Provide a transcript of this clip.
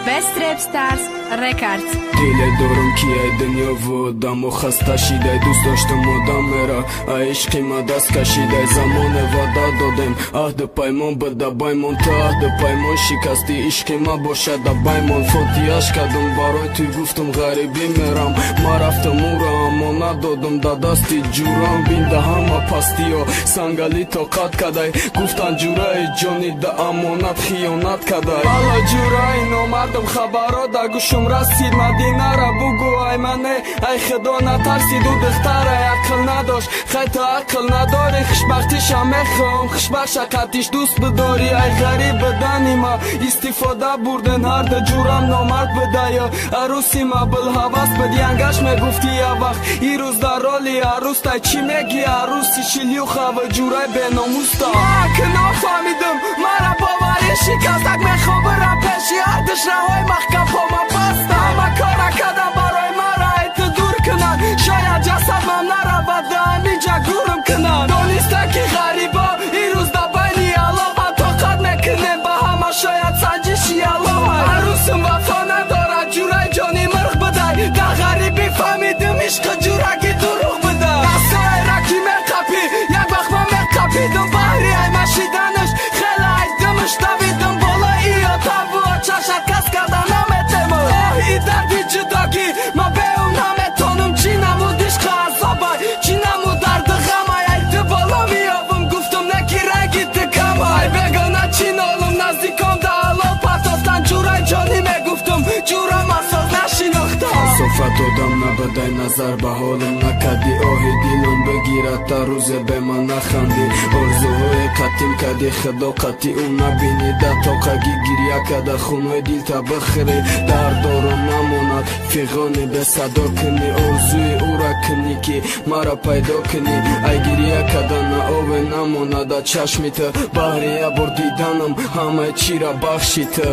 Best Rap Stars Records. Dile dorm ki ai dnyovo damo khasta shidai dust dashtem modam mera ai ishqima dast kashidai zamone vada dodem ahd paymon bada baymon ta ahd paymon shikasti ishqima boshada baymon foti ashkadum baroy tu guftum gharibi meram ma raftem ura amona dodum dadasti juram binda hama pastiyo sangali toqat kadai guftan jurai joni da amonat khiyonat kadai ala jurai nomardam khabaro da gushum расид Мадинара бугу ай мане ай худо натарсиду духтара ақл надош хайта ақл надори хушбахтиша мехом хушбахша қатиш дуст бидори ай ғариб биданима истифода бурден ҳарда ҷурам номард бидая арусима билҳавас бидянгаш мегуфти явах ирӯз дар роли арустай чӣ меги аруси шилюхава ҷурай беномуста ки нафаҳмидам мара бовари шикастак мехом бирам пеши ардишраҳои маҳкамҳома баста ҳама кора кардам барои мара айти дур кунад шояд ҷасадам наравад да ҳаминҷа гурм кунад дониста ки ғариба ирӯз да байни алоҳа тоқат мекунем ба ҳама шояд санҷиши алоҳа арусим вафо надорад ҷурай ҷони мирғ бидай да ғарибӣ фаҳмидим ишқи ҷураги дуруғ бидай дастаи раки меқапӣ як вақт ман меқапидим баҳри ай машиданаш хела айдимш давидим бола иё табу чашад кас карда наметема оҳи дарди ҷудогӣ ма беун наметонам чӣ намуд ишқи азобай чӣ намуд дарди ғамай айди бола миёвам гуфтум неки ранги дикамай бегона чӣ нолум наздиком да алопат остан ҷурай ҷонӣ мегуфтум ҷурам асос нашинохтам софат одам набадай назар ба ҳолам накарди оҳи дилам бигирад та рӯзе бе ман наханди орзуҳое қатим карди хидоқати ӯ набинида тоқаги гирья када хунҳои дилта бихӯре дардору намонад фиғони бесадо кунӣ орзуи ӯра кунӣ ки мара пайдо кунӣ ай гирья када наове намонада чашми ту баҳри я бор диданам ҳамаи чира бахши ту